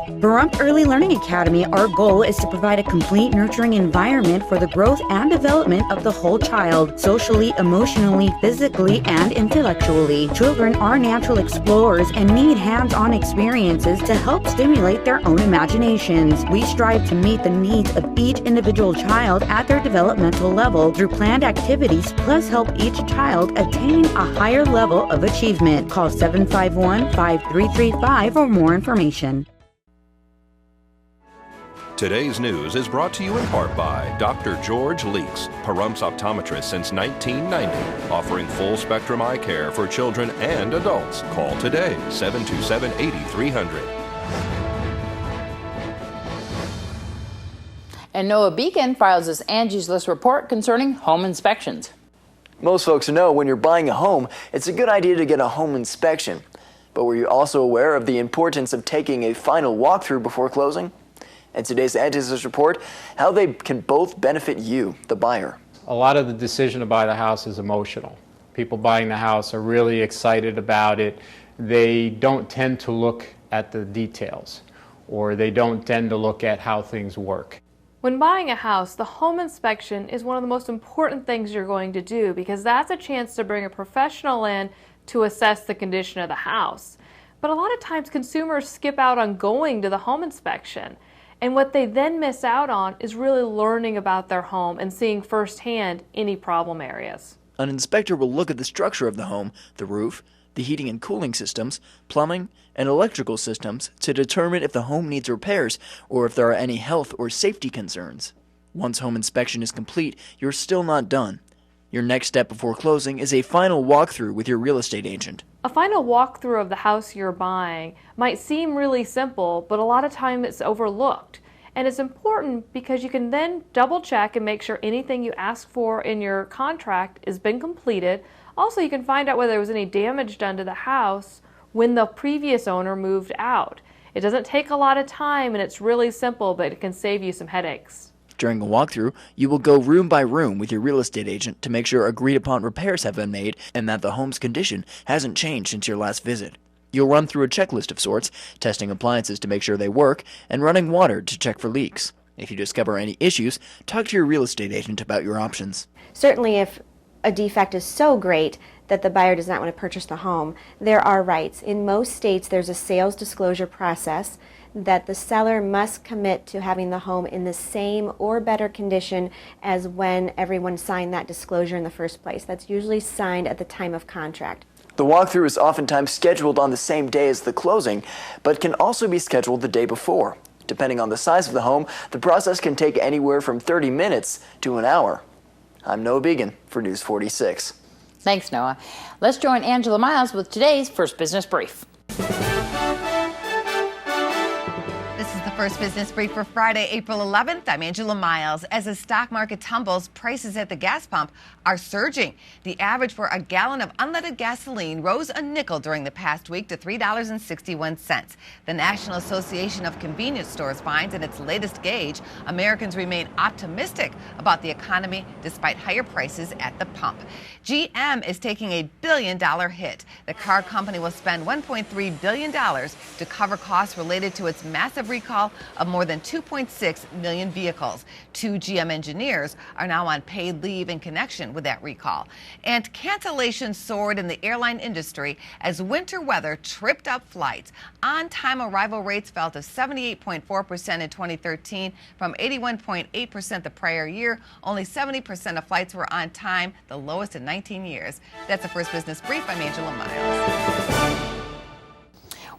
Pahrump Early Learning Academy, our goal is to provide a complete nurturing environment for the growth and development of the whole child, socially, emotionally, physically, and intellectually. Children are natural explorers and need hands-on experiences to help stimulate their own imaginations. We strive to meet the needs of each individual child at their developmental level through planned activities, plus help each child attain a higher level of achievement. Call 751-5335 for more information. Today's news is brought to you in part by Dr. George Leeks, Pahrump's optometrist since 1990, offering full-spectrum eye care for children and adults. Call today, 727-8300. And Noah Beacon files his Angie's List report concerning home inspections. Most folks know when you're buying a home, it's a good idea to get a home inspection. But were you also aware of the importance of taking a final walkthrough before closing? And today's Angie's List report, how they can both benefit you, the buyer. A lot of the decision to buy the house is emotional. People buying the house are really excited about it. They don't tend to look at the details, or they don't tend to look at how things work. When buying a house, the home inspection is one of the most important things you're going to do, because that's a chance to bring a professional in to assess the condition of the house. But a lot of times consumers skip out on going to the home inspection. And what they then miss out on is really learning about their home and seeing firsthand any problem areas. An inspector will look at the structure of the home, the roof, the heating and cooling systems, plumbing, and electrical systems to determine if the home needs repairs or if there are any health or safety concerns. Once home inspection is complete, you're still not done. Your next step before closing is a final walkthrough with your real estate agent. A final walkthrough of the house you're buying might seem really simple, but a lot of time it's overlooked. And it's important because you can then double check and make sure anything you ask for in your contract has been completed. Also, you can find out whether there was any damage done to the house when the previous owner moved out. It doesn't take a lot of time and it's really simple, but it can save you some headaches. During a walkthrough, you will go room by room with your real estate agent to make sure agreed upon repairs have been made and that the home's condition hasn't changed since your last visit. You'll run through a checklist of sorts, testing appliances to make sure they work and running water to check for leaks. If you discover any issues, talk to your real estate agent about your options. Certainly if a defect is so great that the buyer does not want to purchase the home, there are rights. In most states, there's a sales disclosure process that the seller must commit to having the home in the same or better condition as when everyone signed that disclosure in the first place. That's usually signed at the time of contract. The walkthrough is oftentimes scheduled on the same day as the closing, but can also be scheduled the day before. Depending on the size of the home, the process can take anywhere from 30 minutes to an hour. I'm Noah Began for News 46. Thanks, Noah. Let's join Angela Miles with today's First Business Brief. This is the First Business Brief for Friday, April 11th. I'm Angela Miles. As the stock market tumbles, prices at the gas pump are surging. The average for a gallon of unleaded gasoline rose a nickel during the past week to $3.61. The National Association of Convenience Stores finds in its latest gauge, Americans remain optimistic about the economy despite higher prices at the pump. GM is taking a $1 billion hit. The car company will spend $1.3 billion to cover costs related to its massive recall of more than 2.6 million vehicles. 2 GM engineers are now on paid leave in connection with that recall. And cancellations soared in the airline industry as winter weather tripped up flights. On-time arrival rates fell to 78.4% in 2013 from 81.8% the prior year. Only 70% of flights were on time, the lowest in 19 years. That's the First Business Brief. I'm Angela Miles.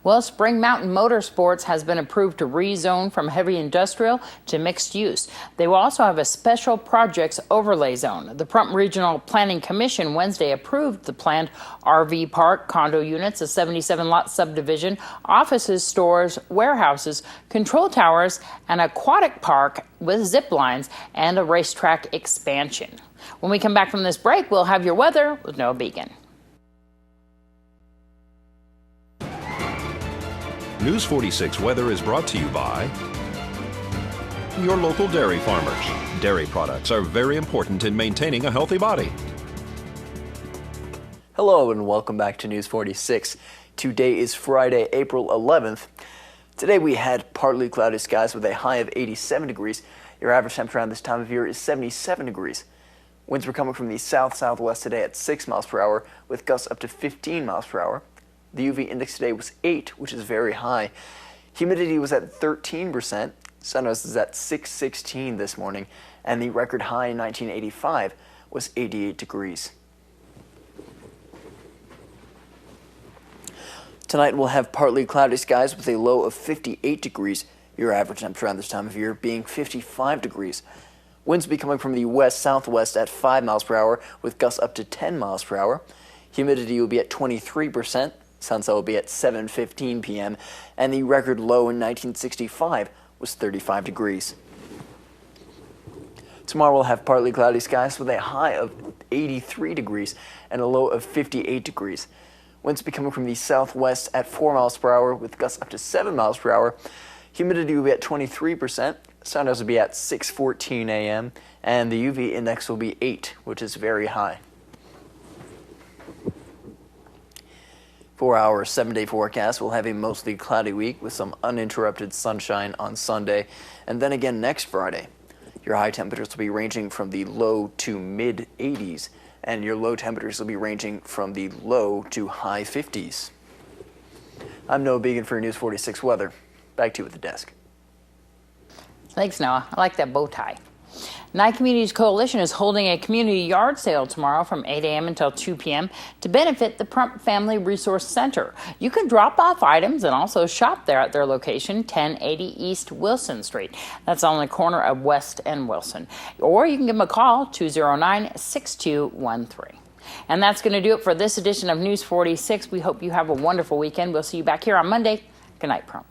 Well, Spring Mountain Motorsports has been approved to rezone from heavy industrial to mixed use. They will also have a special projects overlay zone. The Pahrump Regional Planning Commission Wednesday approved the planned RV park, condo units, a 77-lot subdivision, offices, stores, warehouses, control towers, an aquatic park with zip lines, and a racetrack expansion. When we come back from this break, we'll have your weather with Noah Beacon. News 46 weather is brought to you by your local dairy farmers. Dairy products are very important in maintaining a healthy body. Hello and welcome back to News 46. Today is Friday, April 11th. Today we had partly cloudy skies with a high of 87 degrees. Your average temperature around this time of year is 77 degrees. Winds were coming from the south-southwest today at 6 miles per hour with gusts up to 15 miles per hour. The UV index today was 8, which is very high. Humidity was at 13%. Sunrise is at 6:16 this morning, and the record high in 1985 was 88 degrees. Tonight we'll have partly cloudy skies with a low of 58 degrees. Your average temperature around this time of year being 55 degrees. Winds will be coming from the west-southwest at 5 miles per hour with gusts up to 10 miles per hour. Humidity will be at 23%. Sunset will be at 7:15 p.m. and the record low in 1965 was 35 degrees. Tomorrow we'll have partly cloudy skies with a high of 83 degrees and a low of 58 degrees. Winds will be coming from the southwest at 4 miles per hour with gusts up to 7 miles per hour. Humidity will be at 23%. Sunrise will be at 6:14 a.m. and the UV index will be 8, which is very high. For our 7-day forecast, we'll have a mostly cloudy week with some uninterrupted sunshine on Sunday and then again next Friday. Your high temperatures will be ranging from the low to mid 80s and your low temperatures will be ranging from the low to high 50s. I'm Noah Began for News 46 Weather. Back to you at the desk. Thanks, Noah. I like that bow tie. Nye Communities Coalition is holding a community yard sale tomorrow from 8 a.m. until 2 p.m. to benefit the Prump Family Resource Center. You can drop off items and also shop there at their location, 1080 East Wilson Street. That's on the corner of West and Wilson. Or you can give them a call, 209-6213. And that's going to do it for this edition of News 46. We hope you have a wonderful weekend. We'll see you back here on Monday. Good night, Prump.